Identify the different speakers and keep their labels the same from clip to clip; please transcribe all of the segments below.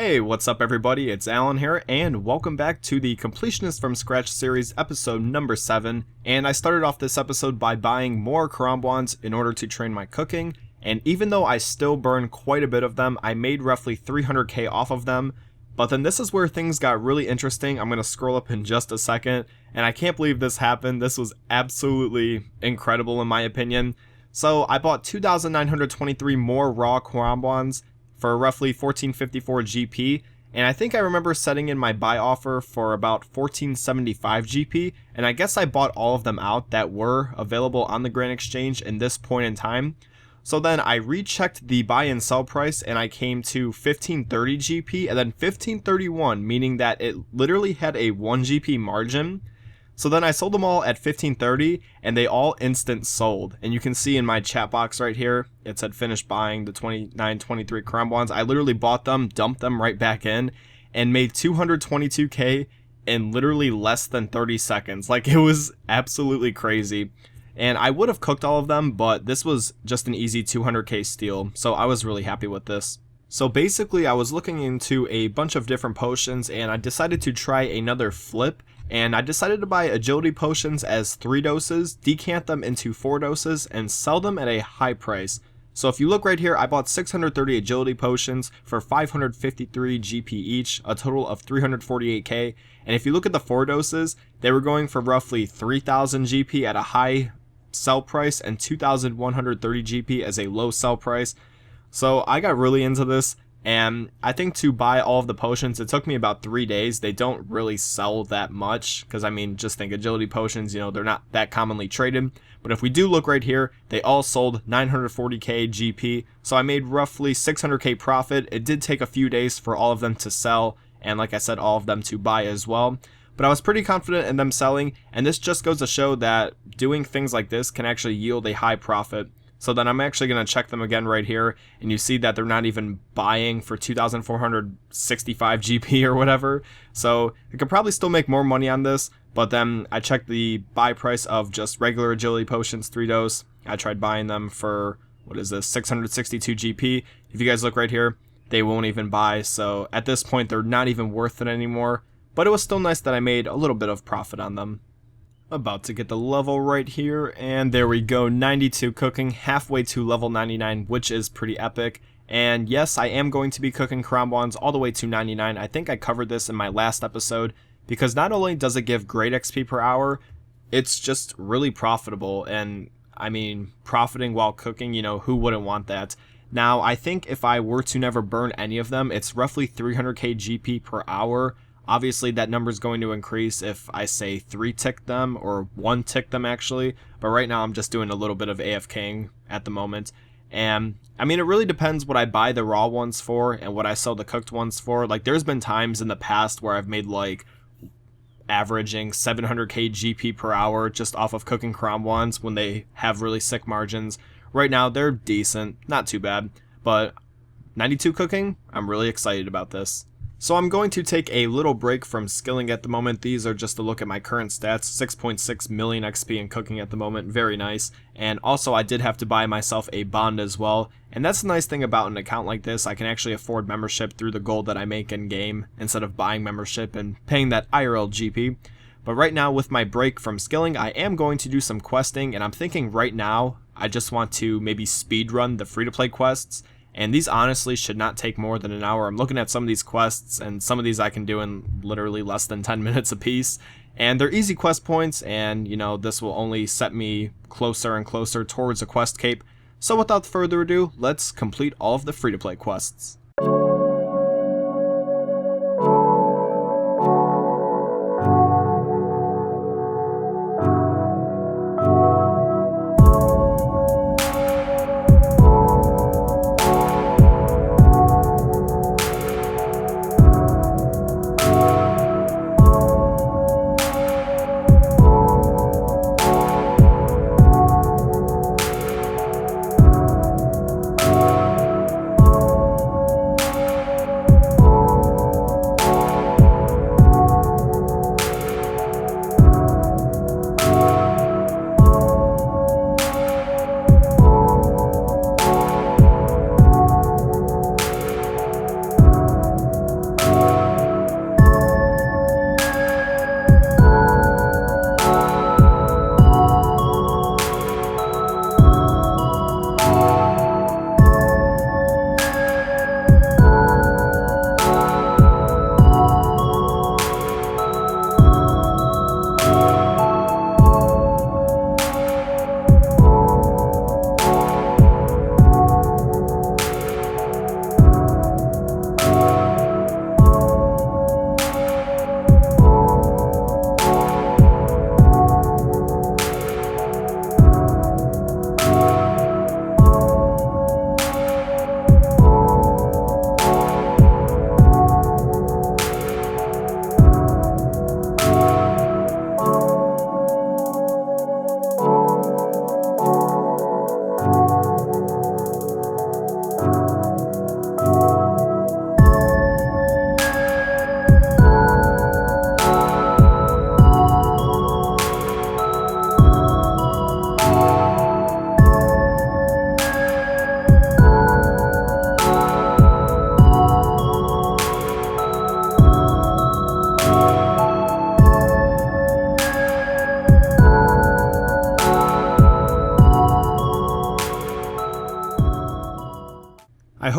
Speaker 1: Hey, what's up everybody, it's Alan here, and welcome back to the Completionist from Scratch series episode number 7, and I started off this episode by buying more Crampons in order to train my cooking, and even though I still burn quite a bit of them, I made roughly 300k off of them, but then this is where things got really interesting. I'm going to scroll up in just a second, and I can't believe this happened. This was absolutely incredible in my opinion. So I bought 2,923 more raw Crampons for roughly 1454 GP, and I think I remember setting in my buy offer for about 1475 GP, and I guess I bought all of them out that were available on the Grand Exchange in this point in time. So then I rechecked the buy and sell price and I came to 1530 GP and then 1531, meaning that it literally had a 1 GP margin. So then I sold them all at 1530 and they all instant sold. And you can see in my chat box right here, it said finish buying the 2923 Crampons. I literally bought them, dumped them right back in, and made 222k in literally less than 30 seconds. Like, it was absolutely crazy. And I would have cooked all of them, but this was just an easy 200k steal. So I was really happy with this. So basically I was looking into a bunch of different potions and I decided to try another flip. And I decided to buy agility potions as 3 doses, decant them into 4 doses, and sell them at a high price. So if you look right here, I bought 630 agility potions for 553 GP each, a total of 348k. And if you look at the 4 doses, they were going for roughly 3000 GP at a high sell price and 2130 GP as a low sell price. So I got really into this. And I think to buy all of the potions, it took me about 3 days. They don't really sell that much because, I mean, just think agility potions, you know, they're not that commonly traded. But if we do look right here, they all sold 940k GP. So I made roughly 600k profit. It did take a few days for all of them to sell. And like I said, all of them to buy as well. But I was pretty confident in them selling. And this just goes to show that doing things like this can actually yield a high profit. So then I'm actually going to check them again right here, and you see that they're not even buying for 2,465 GP or whatever. So I could probably still make more money on this, but then I checked the buy price of just regular agility potions 3 dose. I tried buying them for, what is this, 662 GP. If you guys look right here, they won't even buy, so at this point they're not even worth it anymore. But it was still nice that I made a little bit of profit on them. About to get the level right here, and there we go, 92 cooking, halfway to level 99, which is pretty epic. And yes, I am going to be cooking Crampons all the way to 99. I think I covered this in my last episode, because not only does it give great XP per hour, it's just really profitable. And I mean, profiting while cooking, you know, who wouldn't want that? Now, I think if I were to never burn any of them, it's roughly 300k GP per hour. Obviously, that number is going to increase if I say 3 tick them, or 1 tick them actually, but right now I'm just doing a little bit of AFKing at the moment. And I mean, it really depends what I buy the raw ones for and what I sell the cooked ones for. Like, there's been times in the past where I've made like averaging 700k GP per hour just off of cooking Crampons when they have really sick margins. Right now they're decent, not too bad, but 92 cooking, I'm really excited about this. So I'm going to take a little break from skilling at the moment. These are just a look at my current stats, 6.6 million XP in cooking at the moment, very nice. And also I did have to buy myself a bond as well. And that's the nice thing about an account like this, I can actually afford membership through the gold that I make in game instead of buying membership and paying that IRL GP. But right now with my break from skilling, I am going to do some questing, and I'm thinking right now I just want to maybe speedrun the free-to-play quests. And these honestly should not take more than an hour. I'm looking at some of these quests, and some of these I can do in literally less than 10 minutes a piece. And they're easy quest points, and you know, this will only set me closer and closer towards a quest cape. So without further ado, let's complete all of the free-to-play quests.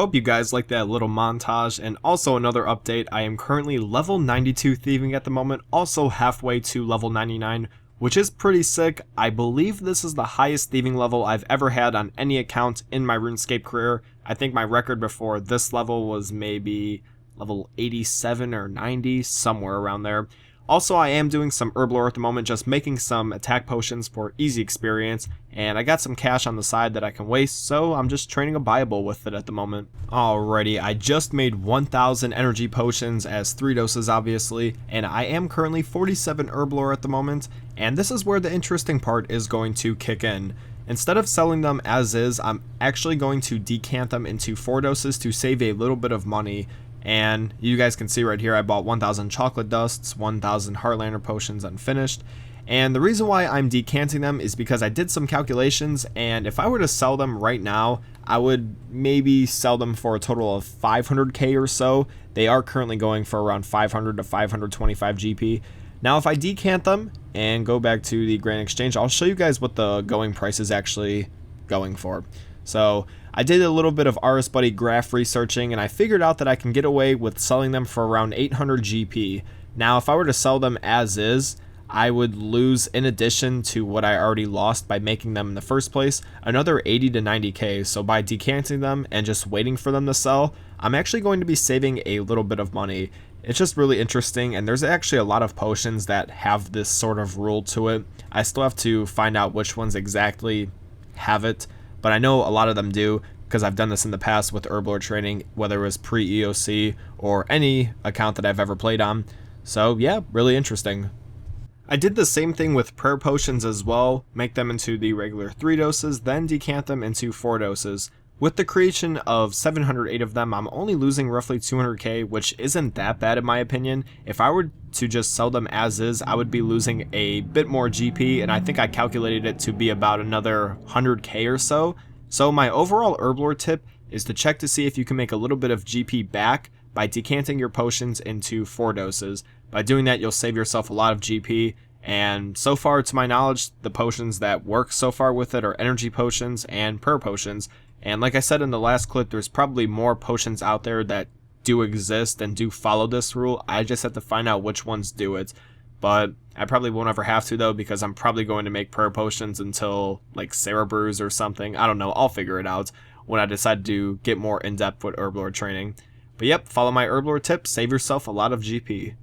Speaker 1: hope you guys like that little montage, and also another update, I am currently level 92 thieving at the moment, also halfway to level 99, which is pretty sick. I believe this is the highest thieving level I've ever had on any account in my Runescape career. I think my record before this level was maybe level 87 or 90, somewhere around there. Also, I am doing some herb lore at the moment, just making some attack potions for easy experience, and I got some cash on the side that I can waste, so I'm just training a Bible with it at the moment. Alrighty, I just made 1000 energy potions as 3 doses obviously, and I am currently 47 herb lore at the moment, and this is where the interesting part is going to kick in. Instead of selling them as is, I'm actually going to decant them into 4 doses to save a little bit of money. And you guys can see right here, I bought 1000 chocolate dusts, 1000 Heartlander potions unfinished. And the reason why I'm decanting them is because I did some calculations, and if I were to sell them right now, I would maybe sell them for a total of 500k or so. They are currently going for around 500 to 525 GP. Now if I decant them and go back to the Grand Exchange, I'll show you guys what the going price is actually going for. So I did a little bit of RS Buddy graph researching, and I figured out that I can get away with selling them for around 800 GP. Now if I were to sell them as is, I would lose, in addition to what I already lost by making them in the first place, another 80 to 90k. So by decanting them and just waiting for them to sell, I'm actually going to be saving a little bit of money. It's just really interesting, and there's actually a lot of potions that have this sort of rule to it. I still have to find out which ones exactly have it, but I know a lot of them do, because I've done this in the past with herb lore training, whether it was pre-EOC or any account that I've ever played on. So yeah, really interesting. I did the same thing with prayer potions as well, make them into the regular 3 doses, then decant them into 4 doses. With the creation of 708 of them, I'm only losing roughly 200k, which isn't that bad in my opinion. If I were to just sell them as is, I would be losing a bit more GP, and I think I calculated it to be about another 100k or so. So my overall herb lore tip is to check to see if you can make a little bit of GP back by decanting your potions into 4 doses. By doing that, you'll save yourself a lot of GP, and so far to my knowledge, the potions that work so far with it are energy potions and prayer potions. And like I said in the last clip, there's probably more potions out there that do exist and do follow this rule. I just have to find out which ones do it. But I probably won't ever have to though, because I'm probably going to make prayer potions until like Cerebrus or something. I don't know, I'll figure it out when I decide to get more in-depth with herb lore training. But yep, follow my herb lore tip, save yourself a lot of GP.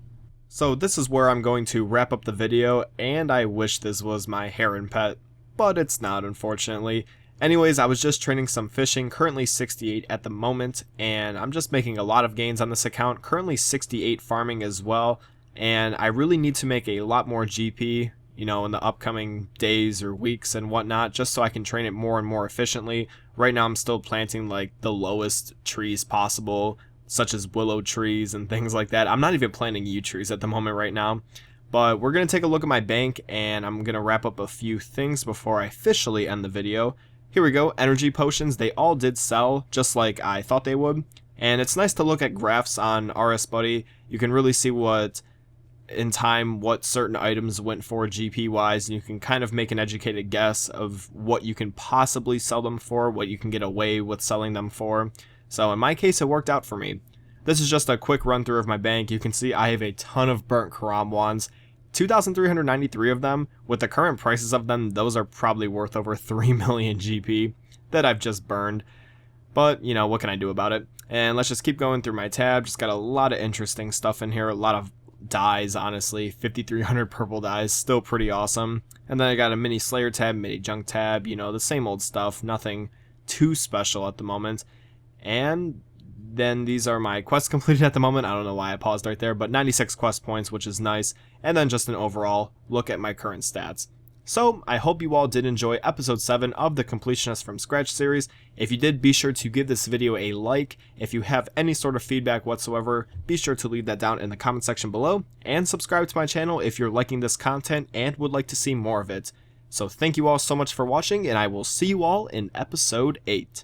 Speaker 1: So this is where I'm going to wrap up the video, and I wish this was my heron pet, but it's not, unfortunately. Anyways, I was just training some fishing, currently 68 at the moment, and I'm just making a lot of gains on this account, currently 68 farming as well, and I really need to make a lot more GP, you know, in the upcoming days or weeks and whatnot, just so I can train it more and more efficiently. Right now I'm still planting like the lowest trees possible, such as willow trees and things like that. I'm not even planting yew trees at the moment right now. But we're going to take a look at my bank, and I'm going to wrap up a few things before I officially end the video. Here we go, energy potions, they all did sell, just like I thought they would. And it's nice to look at graphs on RS Buddy. You can really see what certain items went for GP wise, and you can kind of make an educated guess of what you can possibly sell them for, what you can get away with selling them for. So in my case, it worked out for me. This is just a quick run through of my bank. You can see I have a ton of burnt Crampons, 2,393 of them. With the current prices of them, those are probably worth over 3 million GP that I've just burned. But, you know, what can I do about it? And let's just keep going through my tab. Just got a lot of interesting stuff in here. A lot of dyes, honestly. 5,300 purple dyes, still pretty awesome. And then I got a mini Slayer tab, mini Junk tab, you know, the same old stuff. Nothing too special at the moment. And then these are my quests completed at the moment. I don't know why I paused right there, but 96 quest points, which is nice. And then just an overall look at my current stats. So I hope you all did enjoy episode 7 of the Completionist from Scratch series. If you did, be sure to give this video a like. If you have any sort of feedback whatsoever, be sure to leave that down in the comment section below. And subscribe to my channel if you're liking this content and would like to see more of it. So thank you all so much for watching, and I will see you all in episode 8.